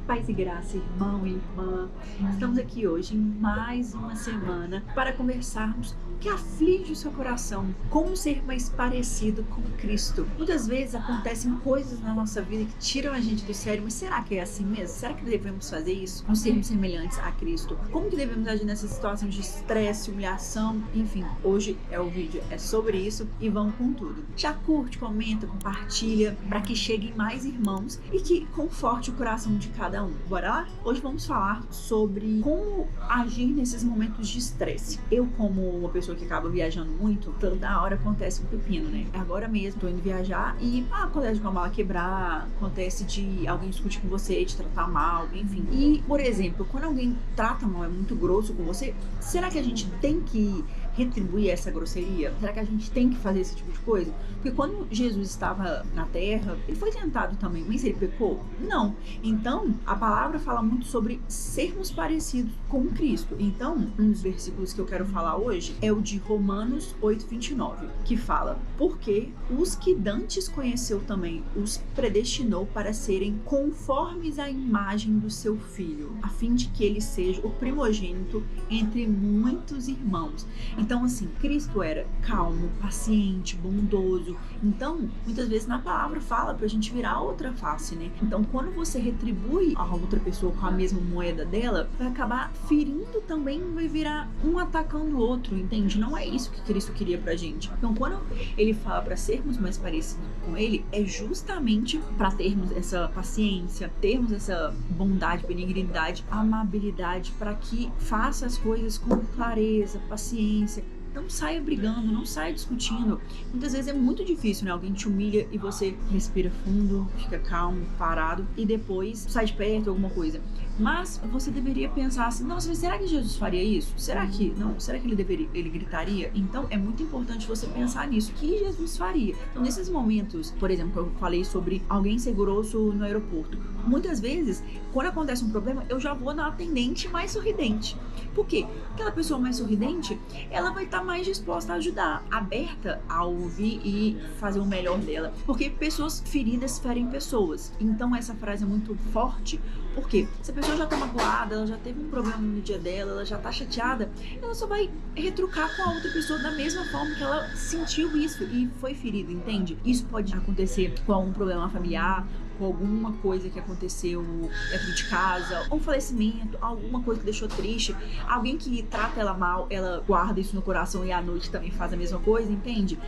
Paz e graça, irmão e irmã. Estamos aqui hoje em mais uma semana para conversarmos o que aflige o seu coração, como ser mais parecido com Cristo. Muitas vezes acontecem coisas na nossa vida que tiram a gente do sério, mas será que é assim mesmo? Será que devemos fazer isso? Nós sermos semelhantes a Cristo? Como que devemos agir nessas situações de estresse, humilhação? Enfim, hoje o vídeo é sobre isso e vamos com tudo. Já curte, comenta, compartilha para que cheguem mais irmãos e que conforte o coração de cada um. Bora lá? Hoje vamos falar sobre como agir nesses momentos de estresse. Eu, como uma pessoa que acaba viajando muito, toda hora acontece um pepino, né? Agora mesmo tô indo viajar e acontece de uma mala quebrar, acontece de alguém discutir com você, te tratar mal, enfim. E, por exemplo, quando alguém trata mal, é muito grosso com você, será que a gente tem que retribuir essa grosseria? Será que a gente tem que fazer esse tipo de coisa? Porque quando Jesus estava na terra, ele foi tentado também, mas ele pecou? Não. Então, a palavra fala muito sobre sermos parecidos com Cristo. Então, um dos versículos que eu quero falar hoje é o de Romanos 8:29, que fala: porque os que dantes conheceu também, os predestinou para serem conformes à imagem do seu Filho, a fim de que ele seja o primogênito entre muitos irmãos. Então, assim, Cristo era calmo, paciente, bondoso. Então, muitas vezes na palavra fala pra gente virar a outra face, né? Então, quando você retribui a outra pessoa com a mesma moeda dela, vai acabar ferindo também, vai virar um atacando o outro, entende? Não é isso que Cristo queria pra gente. Então, quando ele fala pra sermos mais parecidos com ele, é justamente pra termos essa paciência, termos essa bondade, benignidade, amabilidade, pra que faça as coisas com clareza, paciência. Não saia brigando, não saia discutindo. Muitas vezes é muito difícil, né? Alguém te humilha e você respira fundo, fica calmo, parado e depois sai de perto, alguma coisa. Mas você deveria pensar assim: nossa, mas será que Jesus faria isso? Será que não? Será que ele gritaria? Então é muito importante você pensar nisso, que Jesus faria. Então, nesses momentos, por exemplo, eu falei sobre alguém ser grosso no aeroporto. Muitas vezes, quando acontece um problema, eu já vou na atendente mais sorridente. Por quê? Aquela pessoa mais sorridente, ela vai estar mais disposta a ajudar, aberta a ouvir e fazer o melhor dela. Porque pessoas feridas ferem pessoas. Então essa frase é muito forte. Por quê? Se a pessoa já tá magoada, ela já teve um problema no dia dela, ela já tá chateada, ela só vai retrucar com a outra pessoa da mesma forma que ela sentiu isso e foi ferida, entende? Isso pode acontecer com algum problema familiar, com alguma coisa que aconteceu dentro de casa, um falecimento, alguma coisa que deixou triste, alguém que trata ela mal, ela guarda isso no coração e à noite também faz a mesma coisa, entende?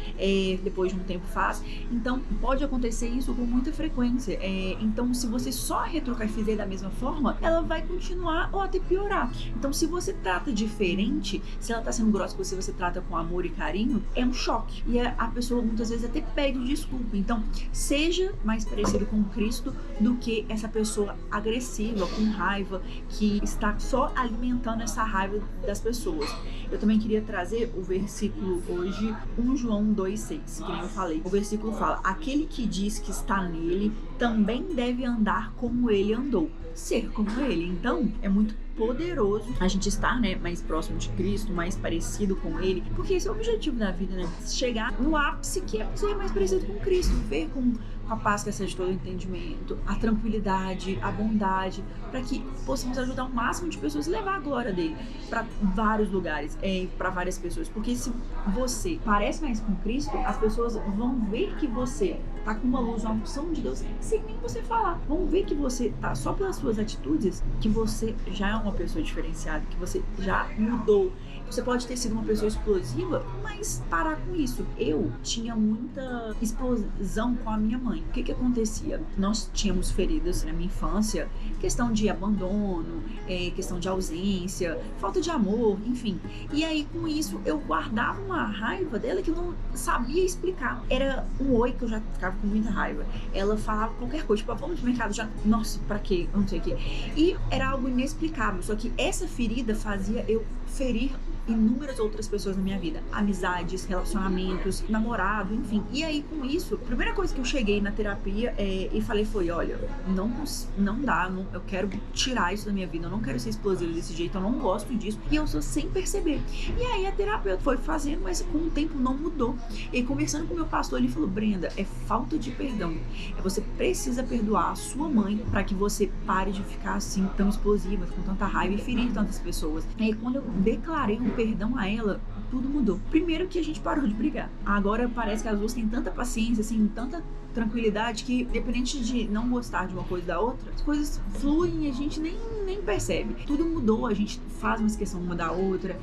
Depois de um tempo faz. Então, pode acontecer isso com muita frequência. Então, se você só retrucar e fizer da mesma forma, ela vai continuar ou até piorar. Então, se você trata diferente, se ela tá sendo grossa com você, você trata com amor e carinho, é um choque. E a pessoa muitas vezes até pede desculpa. Então, seja mais parecido com Cristo do que essa pessoa agressiva, com raiva, que está só alimentando essa raiva das pessoas. Eu também queria trazer o versículo hoje, 1 João 2,6, que nem eu falei. O versículo fala: aquele que diz que está nele também deve andar como ele andou, ser como ele. Então, é muito poderoso a gente estar, né, mais próximo de Cristo, mais parecido com ele, porque esse é o objetivo da vida, né? Chegar no ápice, que é ser mais parecido com Cristo, ver com a paz que excede todo o entendimento, a tranquilidade, a bondade, para que possamos ajudar o máximo de pessoas e levar a glória dele para vários lugares, para várias pessoas. Porque se você parece mais com Cristo, as pessoas vão ver que você tá com uma luz, uma unção de Deus, sem nem você falar. Vão ver que você tá, só pelas suas atitudes, que você já é uma pessoa diferenciada, que você já mudou. Você pode ter sido uma pessoa explosiva, mas parar com isso. Eu tinha muita explosão com a minha mãe. O que acontecia? Nós tínhamos feridas na minha infância, questão de abandono, questão de ausência, falta de amor, enfim. E aí, com isso, eu guardava uma raiva dela que eu não sabia explicar. Era um oi que eu já ficava com muita raiva. Ela falava qualquer coisa, tipo, vamos no mercado já, nossa, pra quê? Eu não sei o quê. E era algo inexplicável, só que essa ferida fazia eu ferir inúmeras outras pessoas na minha vida, amizades, relacionamentos, namorado, enfim. E aí com isso, a primeira coisa que eu cheguei na terapia e falei foi, olha, não dá, eu quero tirar isso da minha vida, eu não quero ser explosiva desse jeito, eu não gosto disso, e eu sou sem perceber. E aí a terapeuta foi fazendo, mas com o tempo não mudou. E conversando com o meu pastor, ele falou, Brenda, é falta de perdão. Você precisa perdoar a sua mãe para que você pare de ficar assim tão explosiva, com tanta raiva e ferir tantas pessoas. E aí quando eu declarei um perdão a ela, tudo mudou. Primeiro que a gente parou de brigar. Agora parece que as duas têm tanta paciência, assim, tanta tranquilidade que, independente de não gostar de uma coisa da outra, as coisas fluem e a gente nem percebe. Tudo mudou, a gente faz uma questão uma da outra,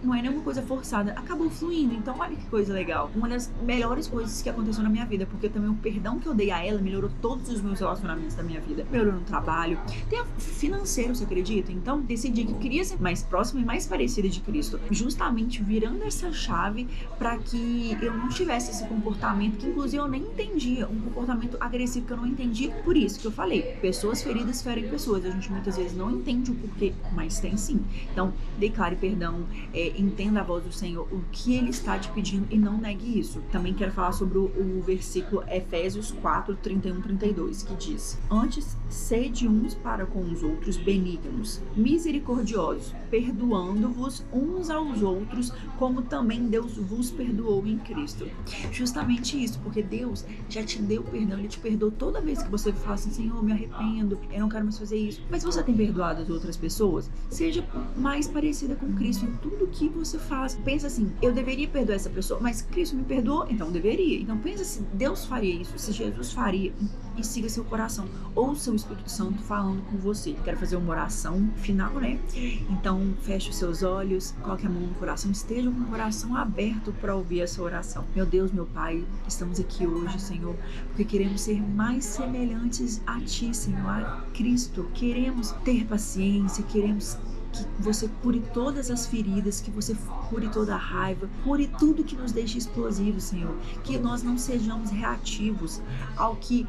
não é nenhuma coisa forçada, acabou fluindo. Então olha que coisa legal. Uma das melhores coisas que aconteceu na minha vida, porque também o perdão que eu dei a ela melhorou todos os meus relacionamentos da minha vida. Melhorou no trabalho, até financeiro, você acredita? Então decidi que eu queria ser mais próxima e mais parecida de Cristo, justamente virando essa chave para que eu não tivesse esse comportamento que inclusive eu nem entendia, um comportamento agressivo que eu não entendia. Por isso que eu falei, pessoas feridas ferem pessoas. A gente muitas vezes não entende o porquê, mas tem sim. Então declare perdão, entenda a voz do Senhor, o que Ele está te pedindo e não negue isso. Também quero falar sobre o versículo Efésios 4, 31, 32, que diz: antes, sede uns para com os outros benignos, misericordiosos, perdoando-vos uns aos outros, como também Deus vos perdoou em Cristo. Justamente isso, porque Deus já te deu perdão, Ele te perdoou toda vez que você fala assim, Senhor, me arrependo, eu não quero mais fazer isso. Mas você tem perdoado as outras pessoas? Seja mais parecida com Cristo em tudo que você faz. Pensa assim, eu deveria perdoar essa pessoa, mas Cristo me perdoou, então deveria. Então pensa se Deus faria isso, se Jesus faria, e siga seu coração. Ouça o Espírito Santo falando com você. Quero fazer uma oração final, né? Então feche os seus olhos, coloque a mão no coração, esteja com o coração aberto para ouvir essa oração. Meu Deus, meu Pai, estamos aqui hoje, Senhor, porque queremos ser mais semelhantes a Ti, Senhor, a Cristo. Queremos ter paciência, queremos que você cure todas as feridas, que você cure toda a raiva, cure tudo que nos deixa explosivos, Senhor. Que nós não sejamos reativos ao que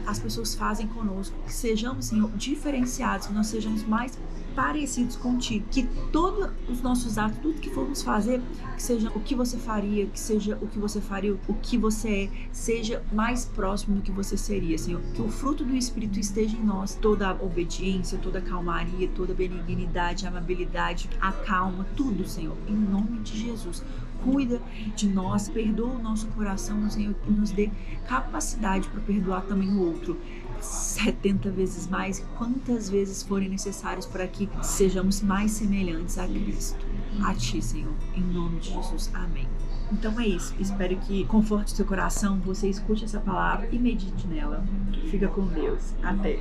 as pessoas fazem conosco, que sejamos, Senhor, diferenciados, que nós sejamos mais parecidos contigo, que todos os nossos atos, tudo que formos fazer, que seja o que você faria, que seja o que você faria, o que você é, seja mais próximo do que você seria, Senhor. Que o fruto do Espírito esteja em nós, toda a obediência, toda a calmaria, toda a benignidade, a amabilidade, a calma, tudo, Senhor, em nome de Jesus. Cuida de nós, perdoa o nosso coração, Senhor, e nos dê capacidade para perdoar também o outro. 70 vezes mais, quantas vezes forem necessários para que sejamos mais semelhantes a Cristo, a Ti, Senhor, em nome de Jesus, amém. Então é isso, espero que conforte seu coração, você escute essa palavra e medite nela. Fica com Deus, até!